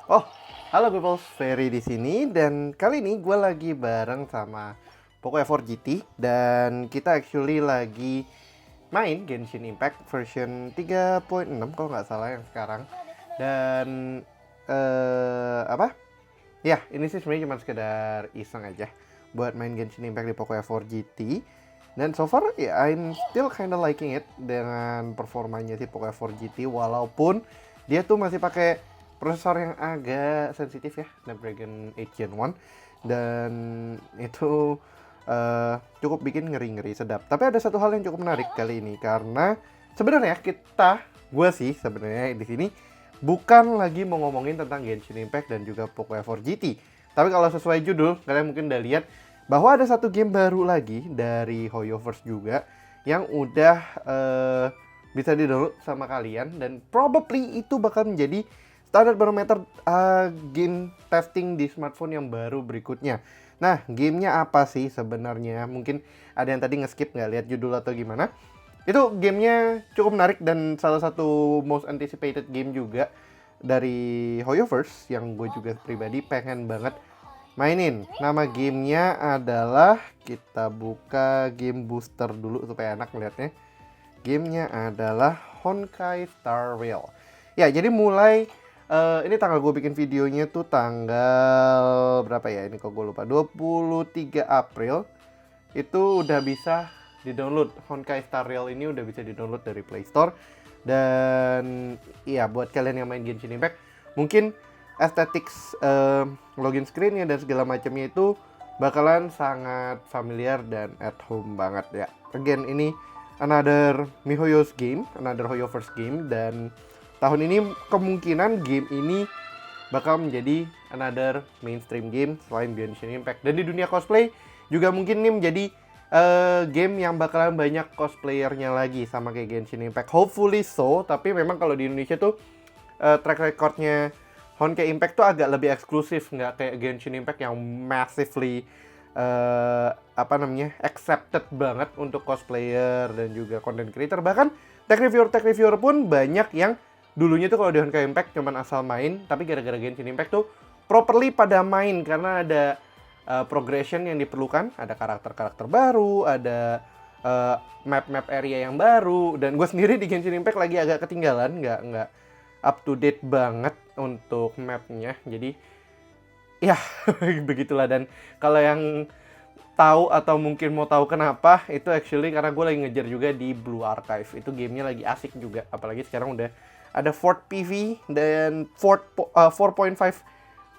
Oh, halo people, Ferry di sini dan kali ini gue lagi bareng sama Poco F4 GT dan kita actually lagi main Genshin Impact version 3.6 kalau nggak salah yang sekarang. Dan apa? Ya, ini sih sebenarnya cuma sekedar iseng aja buat main Genshin Impact di Poco F4 GT. Dan so far ya I'm still kinda liking it dengan performanya si Poco F4 GT walaupun dia tuh masih pakai prosesor yang agak sensitif ya, Snapdragon 8 Gen 1 dan itu cukup bikin ngeri-ngeri sedap. Tapi ada satu hal yang cukup menarik kali ini karena sebenarnya gue sih sebenarnya di sini bukan lagi mau ngomongin tentang Genshin Impact dan juga Poco F4 GT. Tapi kalau sesuai judul, kalian mungkin udah lihat bahwa ada satu game baru lagi dari Hoyoverse juga yang udah bisa di-download sama kalian dan probably itu bakal menjadi standar barometer game testing di smartphone yang baru berikutnya. Nah, gamenya apa sih sebenarnya? Mungkin ada yang tadi nge-skip nggak lihat judul atau gimana. Itu gamenya cukup menarik dan salah satu most anticipated game juga dari Hoyoverse yang gue juga pribadi pengen banget mainin. Nama gamenya adalah, kita buka game booster dulu supaya enak melihatnya. Gamenya adalah Honkai Star Rail. Ya, jadi mulai ini tanggal gue bikin videonya tuh tanggal berapa ya? Ini kok gue lupa. 23 April itu udah bisa di-download. Honkai Star Rail ini udah bisa di-download dari Play Store. Dan iya, buat kalian yang main Genshin Impact, mungkin aesthetics login screen-nya dan segala macamnya itu bakalan sangat familiar dan at home banget ya. Again, ini another MiHoYo's game, another Hoyoverse game, dan tahun ini kemungkinan game ini bakal menjadi another mainstream game selain Genshin Impact. Dan di dunia cosplay juga mungkin ini menjadi game yang bakalan banyak cosplayernya lagi sama kayak Genshin Impact. Hopefully so, tapi memang kalau di Indonesia tuh track recordnya Honkai Impact tuh agak lebih eksklusif, nggak kayak Genshin Impact yang massively accepted banget untuk cosplayer dan juga content creator. Bahkan tech reviewer pun banyak yang dulunya tuh kalau di Honkai Impact cuman asal main, tapi gara-gara Genshin Impact tuh properly pada main karena ada progression yang diperlukan, ada karakter-karakter baru, ada map-map area yang baru. Dan gue sendiri di Genshin Impact lagi agak ketinggalan, nggak up to date banget untuk mapnya. Jadi ya begitulah. Dan kalau yang tahu atau mungkin mau tahu kenapa, itu actually karena gue lagi ngejar juga di Blue Archive. Itu gamenya lagi asik juga, apalagi sekarang udah ada 4 PV dan 4.5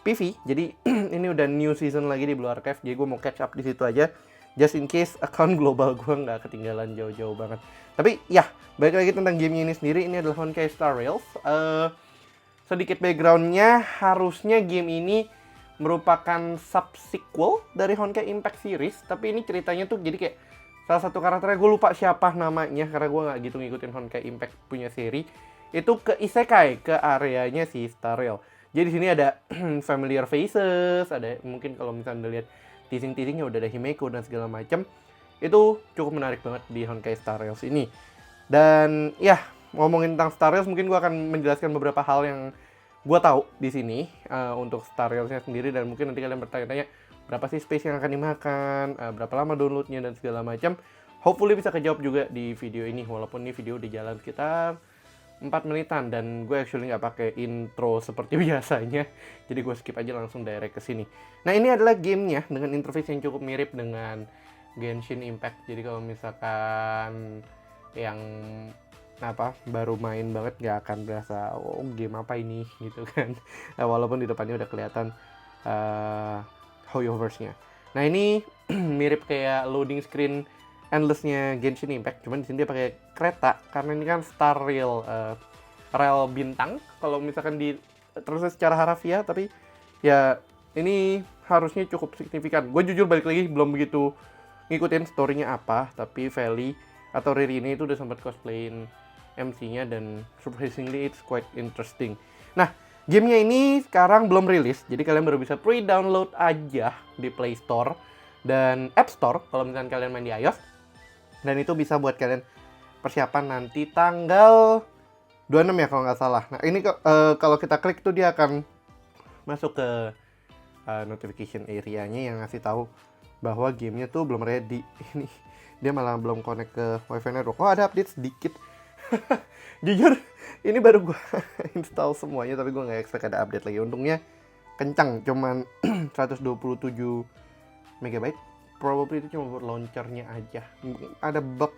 PV. Jadi ini udah new season lagi di Blue Archive. Jadi gue mau catch up di situ aja, just in case account global gue nggak ketinggalan jauh-jauh banget. Tapi ya, balik lagi tentang game ini sendiri. Ini adalah Honkai Star Rails. Sedikit backgroundnya, harusnya game ini merupakan sub-sequel dari Honkai Impact series. Tapi ini ceritanya tuh jadi kayak salah satu karakternya, gue lupa siapa namanya karena gue nggak gitu ngikutin Honkai Impact punya seri. Itu ke isekai, ke areanya si Star Rail. Jadi di sini ada familiar faces, ada mungkin kalau misalnya udah lihat teasing-teasingnya udah ada Himeko dan segala macam. Itu cukup menarik banget di Honkai Star Rails ini. Dan ya, ngomongin tentang Star Rails, mungkin gue akan menjelaskan beberapa hal yang gue tahu di sini untuk Star Rails-nya sendiri. Dan mungkin nanti kalian bertanya-tanya berapa sih space yang akan dimakan, berapa lama downloadnya dan segala macam. Hopefully bisa kejawab juga di video ini, walaupun ini video di jalan sekitar 4 menitan dan gue actually nggak pakai intro seperti biasanya, jadi gue skip aja langsung direct ke sini. Nah, ini adalah gamenya dengan interface yang cukup mirip dengan Genshin Impact. Jadi kalau misalkan yang baru main banget nggak akan berasa oh game apa ini gitu kan. Nah, walaupun di depannya udah kelihatan Hoyoverse-nya. Nah, ini mirip kayak loading screen endless-nya Genshin Impact, cuman di sini dia pakai kereta karena ini kan Star Rail, rel bintang kalau misalkan di terus secara harafiah. Tapi ya ini harusnya cukup signifikan. Gue jujur balik lagi belum begitu ngikutin story-nya apa, tapi Feli atau Riri ini itu udah sempat cosplayin MC-nya dan surprisingly it's quite interesting. Nah, gamenya ini sekarang belum rilis, jadi kalian baru bisa pre-download aja di Play Store dan App Store kalau misalkan kalian main di iOS. Dan itu bisa buat kalian persiapan nanti tanggal 26 ya kalau nggak salah. Nah ini kalau kita klik tuh dia akan masuk ke notification area-nya yang ngasih tahu bahwa gamenya tuh belum ready. Ini dia malah belum connect ke wifi network. Oh ada update sedikit. Jujur ini baru gue install semuanya, tapi gue nggak expect ada update lagi. Untungnya kencang, cuman 127 megabyte. Probably itu cuma buat launchernya aja. Ada bug,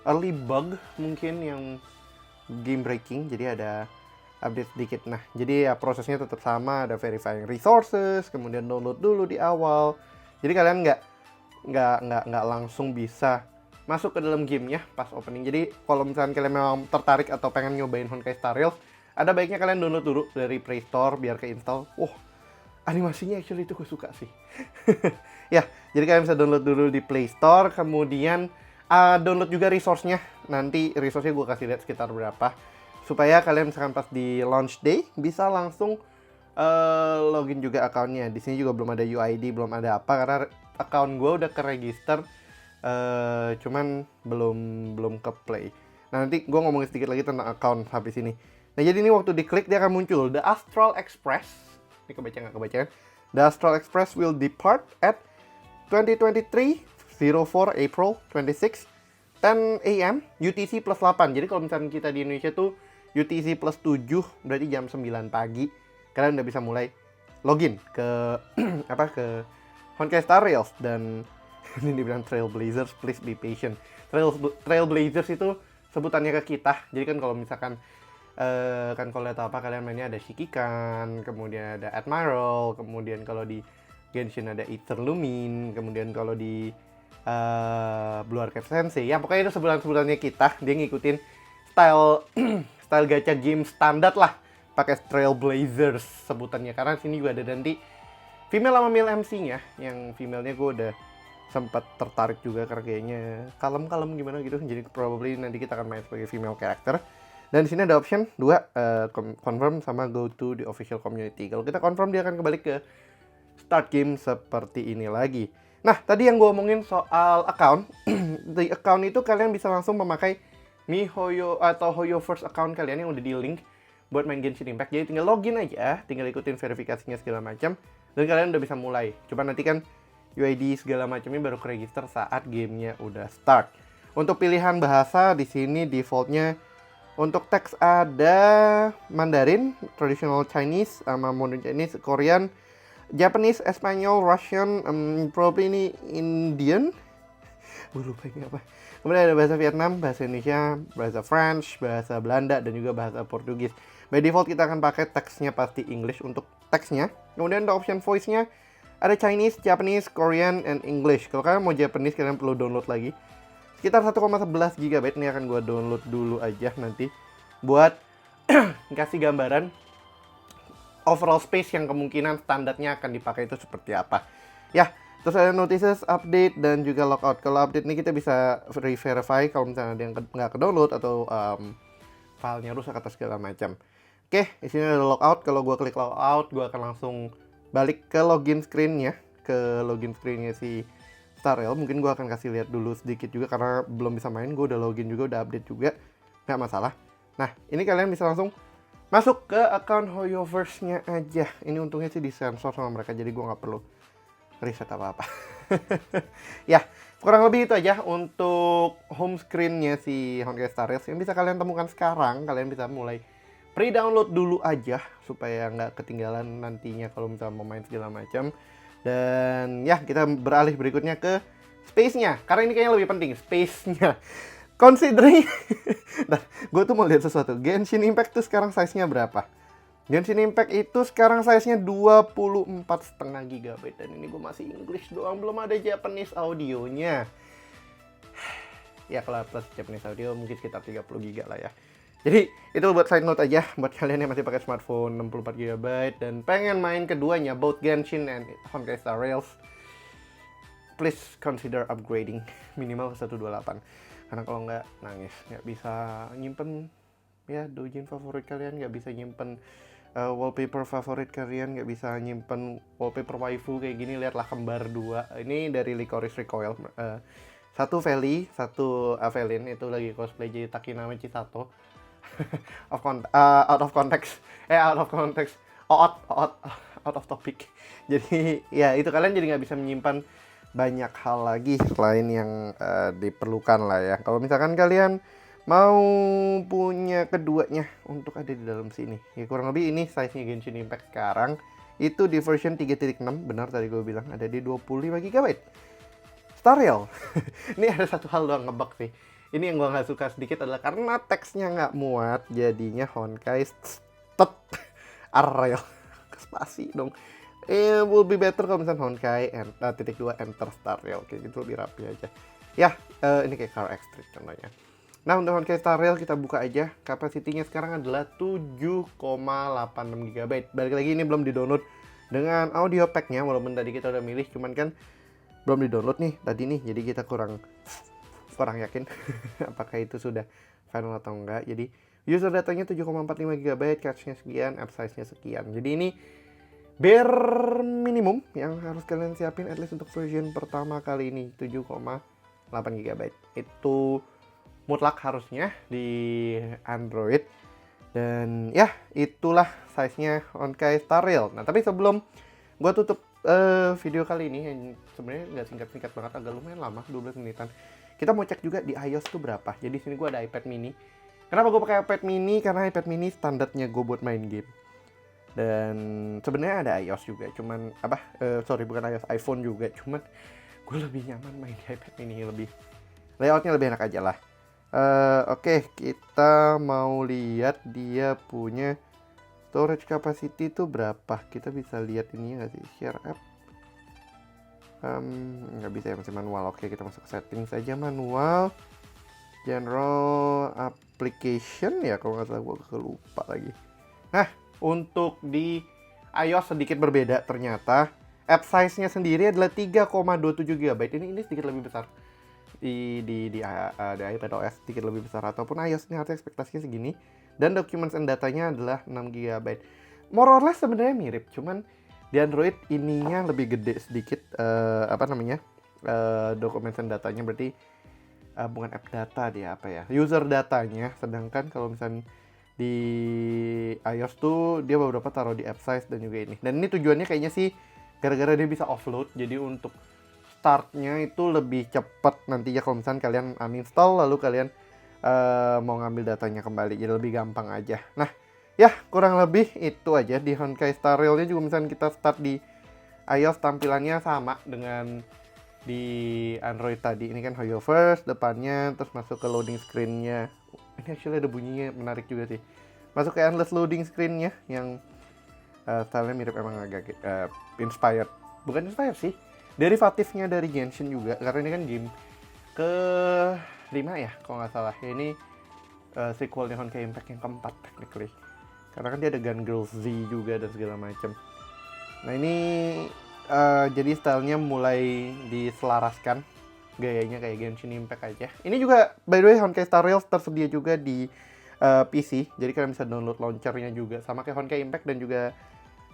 early bug mungkin yang game breaking, jadi ada update sedikit. Nah jadi ya prosesnya tetap sama, ada verifying resources, kemudian download dulu di awal. Jadi kalian nggak langsung bisa masuk ke dalam gamenya pas opening. Jadi kalau misalnya kalian memang tertarik atau pengen nyobain Honkai Star Rails, ada baiknya kalian download dulu dari Play Store biar keinstall. Animasinya actually itu gue suka sih. Ya, jadi kalian bisa download dulu di Play Store, kemudian download juga resource-nya. Nanti resource-nya gue kasih lihat sekitar berapa, supaya kalian misalkan pas di launch day bisa langsung login juga akunnya. Di sini juga belum ada UID, belum ada apa, karena akun gue udah ke-register, cuman belum ke play. Nah nanti gue ngomongin sedikit lagi tentang akun habis ini. Nah jadi ini waktu diklik dia akan muncul The Astral Express. Ini kebaca nggak kebaca kan? The Astral Express will depart at 2023 04 April 26 10 AM UTC plus 8. Jadi kalau misalnya kita di Indonesia tuh UTC plus 7 berarti jam 9 pagi kalian udah bisa mulai login ke ke Honkai Star Rails. Dan ini dibilang Trailblazers, please be patient. Trailblazers itu sebutannya ke kita. Jadi kan kalau misalkan kan kalau lihat apa kalian mainnya ada Shikikan, kemudian ada Admiral, kemudian kalau di Genshin ada Ether Lumin, kemudian kalau di Blue Arcade Sensei, ya pokoknya itu sebutan-sebutannya kita. Dia ngikutin style style gacha game standar lah, pakai Trailblazers sebutannya. Karena sini juga ada nanti female sama male MC-nya. Yang female-nya gue udah sempat tertarik juga karena kayaknya kalem-kalem gimana gitu. Jadi probably nanti kita akan main sebagai female character. Dan di sini ada option 2, confirm sama go to the official community. Kalau kita confirm dia akan kembali ke start game seperti ini lagi. Nah, tadi yang gue omongin soal account. Di account itu kalian bisa langsung memakai MiHoYo atau HoYoverse account kalian yang udah di link buat main Genshin Impact. Jadi tinggal login aja, tinggal ikutin verifikasinya segala macam, dan kalian udah bisa mulai. Coba nanti kan UID segala macamnya baru ke-register saat gamenya udah start. Untuk pilihan bahasa di sini defaultnya untuk teks ada Mandarin, Traditional Chinese, sama Modern Chinese, Korean, Japanese, Espanyol, Russian, probably ini Indian. Gue lupa ini apa. Kemudian ada bahasa Vietnam, bahasa Indonesia, bahasa French, bahasa Belanda, dan juga bahasa Portugis. By default kita akan pakai teksnya pasti English untuk teksnya. Kemudian untuk option voice-nya ada Chinese, Japanese, Korean, and English. Kalau kalian mau Japanese kalian perlu download lagi. Sekitar 1,11 GB ini akan gue download dulu aja nanti buat kasih gambaran overall space yang kemungkinan standarnya akan dipakai itu seperti apa. Ya, terus ada notices, update, dan juga logout. Kalau update ini kita bisa verify kalau misalnya ada yang nggak ke-download atau filenya rusak atau segala macam. Oke, di sini ada logout. Kalau gue klik logout, gue akan langsung balik ke login screen-nya, si Star Rail. Mungkin gue akan kasih lihat dulu sedikit juga karena belum bisa main. Gue udah login juga, udah update juga, nggak masalah. Nah, ini kalian bisa langsung masuk ke akun HoYoverse-nya aja. Ini untungnya sih disensor sama mereka, jadi gue nggak perlu riset apa-apa. Ya, kurang lebih itu aja untuk home screen-nya si Honkai Star Rails yang bisa kalian temukan sekarang. Kalian bisa mulai pre-download dulu aja supaya nggak ketinggalan nantinya kalau misalnya mau main segala macam. Dan ya, kita beralih berikutnya ke space-nya, karena ini kayaknya lebih penting, space-nya. Considering, nah, gue tuh mau lihat sesuatu. Genshin Impact tuh sekarang size-nya berapa? Genshin Impact itu sekarang size-nya 24,5 GB. Dan ini gue masih English doang, belum ada Japanese audionya. Ya kalau plus Japanese audio mungkin sekitar 30 GB lah ya. Jadi itu buat side note aja buat kalian yang masih pakai smartphone 64 GB dan pengen main keduanya, both Genshin and Honkai Star Rails. Please consider upgrading minimal ke 128. Karena kalau nggak nangis, nggak bisa nyimpen ya doujin favorit kalian, nggak bisa nyimpen wallpaper favorit kalian, nggak bisa nyimpen wallpaper waifu kayak gini. Lihatlah Kembar 2, ini dari Licorice Recoil, satu Feli, satu Avelin itu lagi cosplay jadi Takiname Chisato. out of context. Out of context. Out of topic. Jadi ya itu kalian jadi nggak bisa menyimpan banyak hal lagi selain yang diperlukan lah ya. Kalau misalkan kalian mau punya keduanya untuk ada di dalam sini, ya kurang lebih ini size-nya Genshin Impact sekarang itu di version 3.6, benar tadi gue bilang ada di 25 GB. Starreal. Ini ada satu hal doang ngebug sih. Ini yang gue nggak suka sedikit adalah karena teksnya nggak muat, jadinya Honkai Starreal. Spasi dong. Will be better kalau misalnya Honkai titik 2 enter Starreal kayak gitu, lebih rapi aja. Ya, ini kayak Car X-Trade contohnya. Nah, untuk Honkai Starreal kita buka aja. Kapasitinya sekarang adalah 7,86 GB. Balik lagi ini belum di-download dengan audio pack-nya, walaupun tadi kita udah milih, cuman kan belum di-download nih tadi nih. Jadi kita kurang yakin apakah itu sudah final atau enggak. Jadi user datanya 7,45 GB, cache-nya sekian, app size-nya sekian. Jadi ini bare minimum yang harus kalian siapin at least untuk version pertama kali ini, 7,8 GB. Itu mutlak harusnya di Android. Dan ya itulah size-nya Honkai Starreal. Nah tapi sebelum gue tutup video kali ini, yang sebenarnya nggak singkat-singkat banget, agak lumayan lama, 12 menitan. Kita mau cek juga di iOS tuh berapa. Jadi sini gue ada iPad mini. Kenapa gue pakai iPad mini? Karena iPad mini standarnya gue buat main game. Dan sebenarnya ada iOS juga, cuman bukan iOS, iPhone juga, cuman gue lebih nyaman main di iPad mini, lebih layoutnya lebih enak aja lah. Oke, kita mau lihat dia punya storage capacity itu berapa. Kita bisa lihat ini nggak sih, share app. Nggak bisa ya, masih manual. Oke, kita masuk ke setting saja, manual, general application ya kalau nggak salah, gue lupa lagi. Nah, untuk di iOS sedikit berbeda ternyata. App size-nya sendiri adalah 3,27 GB. Ini sedikit lebih besar di iPadOS, sedikit lebih besar, ataupun iOS ini harusnya ekspektasinya segini. Dan documents and datanya adalah 6 GB. More or less sebenarnya mirip, cuman di Android ininya lebih gede sedikit, documents and datanya, berarti bukan app data dia, user datanya. Sedangkan kalau misalnya di iOS tuh dia beberapa taruh di app size dan juga ini. Dan ini tujuannya kayaknya sih gara-gara dia bisa offload, jadi untuk startnya itu lebih cepat nantinya kalau misalnya kalian uninstall lalu kalian mau ngambil datanya kembali, jadi lebih gampang aja. Nah ya kurang lebih itu aja di Honkai Starreal-nya. Juga misalnya kita start di iOS tampilannya sama dengan di Android tadi. Ini kan Hoyo First depannya, terus masuk ke loading screen-nya. Ini actually ada bunyinya menarik juga sih. Masuk ke endless loading screen-nya yang stylenya mirip, emang agak inspired. Bukan inspired sih, derivatifnya dari Genshin juga, karena ini kan game ke-5 ya kalau nggak salah. Ini sequelnya Honkai Impact yang keempat technically, karena kan dia ada Gun Girl Z juga dan segala macam. Nah ini jadi stylenya mulai diselaraskan, gayanya kayak Genshin Impact aja. Ini juga by the way Honkai Starreal tersedia juga di PC, jadi kalian bisa download launchernya juga sama kayak Honkai Impact dan juga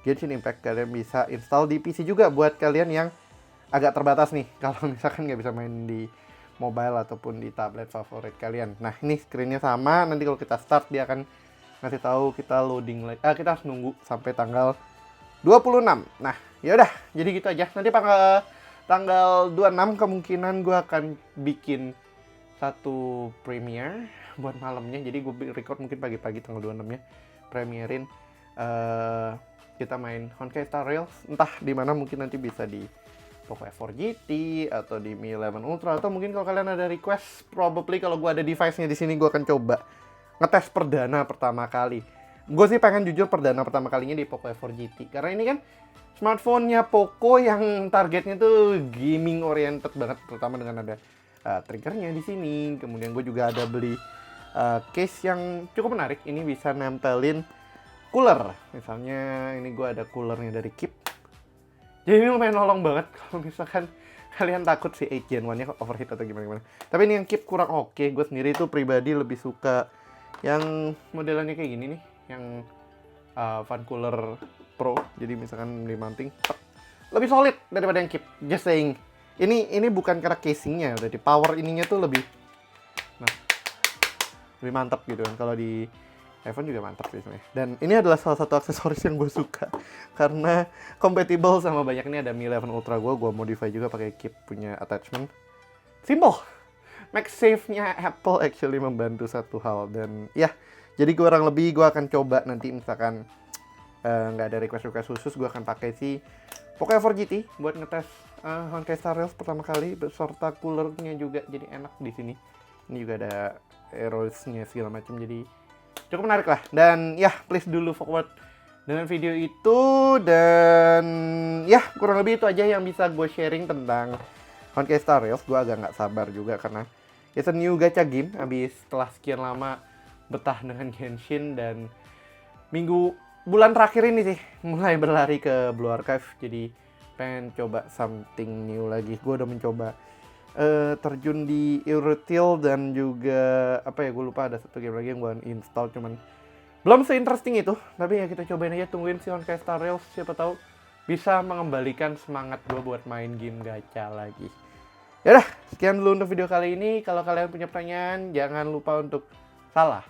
Genshin Impact. Kalian bisa install di PC juga buat kalian yang agak terbatas nih, kalau misalkan nggak bisa main di mobile ataupun di tablet favorit kalian. Nah ini screennya sama, nanti kalau kita start dia akan ngasih tahu kita loading lagi. Kita harus nunggu sampai tanggal 26. Nah yaudah, jadi gitu aja. Nanti tanggal 26 kemungkinan gue akan bikin satu premiere buat malamnya. Jadi gue record mungkin pagi-pagi tanggal 26 nya, premierin kita main Honkai Starreal. Entah di mana, mungkin nanti bisa di Poco F4 GT atau di Mi 11 Ultra, atau mungkin kalau kalian ada request, probably kalau gue ada device-nya di sini gue akan coba ngetes perdana pertama kali. Gue sih pengen jujur perdana pertama kalinya di Poco F4 GT, karena ini kan smartphone-nya Poco yang targetnya tuh gaming oriented banget, terutama dengan ada triggernya di sini. Kemudian gue juga ada beli case yang cukup menarik. Ini bisa nempelin cooler, misalnya ini gue ada coolernya dari Keep. Jadi ini lumayan nolong banget kalau misalkan kalian takut si 8 Gen 1-nya overheat atau gimana-gimana. Tapi ini yang Keep kurang oke. Gue sendiri tuh pribadi lebih suka yang modelannya kayak gini nih, yang Fan Cooler Pro. Jadi misalkan di mounting lebih solid daripada yang Keep. Just saying. Ini bukan karena casingnya, jadi power ininya tuh lebih. Nah, lebih mantap gitu kan. Kalau di iPhone juga mantap sih sebenarnya. Dan ini adalah salah satu aksesoris yang gue suka karena compatible sama banyak. Ini ada Mi 11 Ultra gue modify juga pakai Keep punya attachment. Simple. MagSafe-nya Apple actually membantu satu hal, dan ya, jadi kurang lebih gue akan coba nanti misalkan nggak ada request khusus, gue akan pakai si Poco F4 GT buat ngetes Honkai Star Rails pertama kali beserta coolernya juga, jadi enak di sini. Ini juga ada arrows-nya segala macam, jadi cukup menarik lah. Dan ya, please dulu forward dengan video itu, dan ya kurang lebih itu aja yang bisa gue sharing tentang Honkai Star Rails. Gue agak nggak sabar juga karena it's a new gacha game abis setelah sekian lama betah dengan Genshin, dan bulan terakhir ini sih mulai berlari ke Blue Archive, jadi pengen coba something new lagi. Gue udah mencoba terjun di Eurotil dan juga apa ya, gue lupa ada satu game lagi yang gue install, cuman belum se-interesting itu. Tapi ya kita cobain aja, tungguin si Honkai Star Rails, siapa tahu bisa mengembalikan semangat gue buat main game gacha lagi. Yaudah, sekian dulu untuk video kali ini. Kalau kalian punya pertanyaan, jangan lupa untuk salah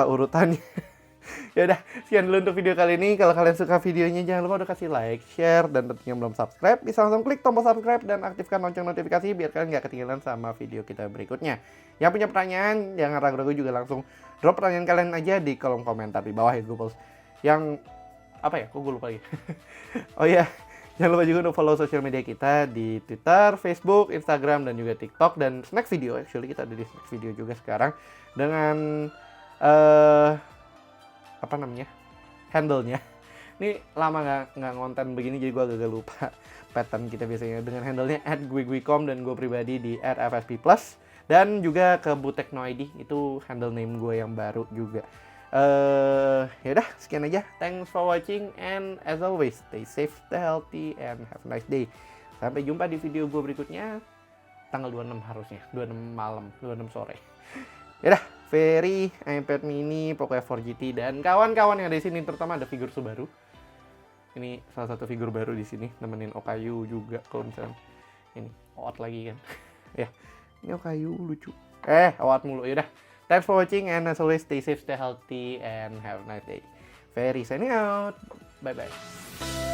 urutannya. Yaudah, sekian dulu untuk video kali ini. Kalau kalian suka videonya, jangan lupa udah kasih like, share, dan tentunya belum subscribe, bisa langsung klik tombol subscribe dan aktifkan lonceng notifikasi biar kalian nggak ketinggalan sama video kita berikutnya. Yang punya pertanyaan, jangan ragu-ragu juga langsung drop pertanyaan kalian aja di kolom komentar di bawah ya, Google. Yang apa ya? Kok gue lupa lagi. Oh iya, jangan lupa juga untuk follow sosial media kita di Twitter, Facebook, Instagram, dan juga TikTok. Dan Snack Video, actually kita ada di Snack Video juga sekarang dengan apa namanya, handle-nya. Ini lama nggak ngonten begini, jadi gue agak lupa pattern kita biasanya. Dengan handle-nya @guigui.com dan gue pribadi di @fsp+. Dan juga ke buteknoid, itu handle name gue yang baru juga. Yaudah, sekian aja. Thanks for watching, and as always, stay safe, stay healthy, and have a nice day. Sampai jumpa di video gue berikutnya, tanggal 26 harusnya, 26 malam, 26 sore. Yaudah, Ferry, iPad mini, Poco F4 GT, dan kawan-kawan yang ada di sini, terutama ada figur Subaru. Ini salah satu figur baru di sini, nemenin Okayu juga kalau misalnya ini Owat lagi kan. Ya, ini Okayu lucu. Owat mulu. Yaudah, thanks for watching, and as always, stay safe, stay healthy, and have a nice day. Ferry signing out. Bye bye.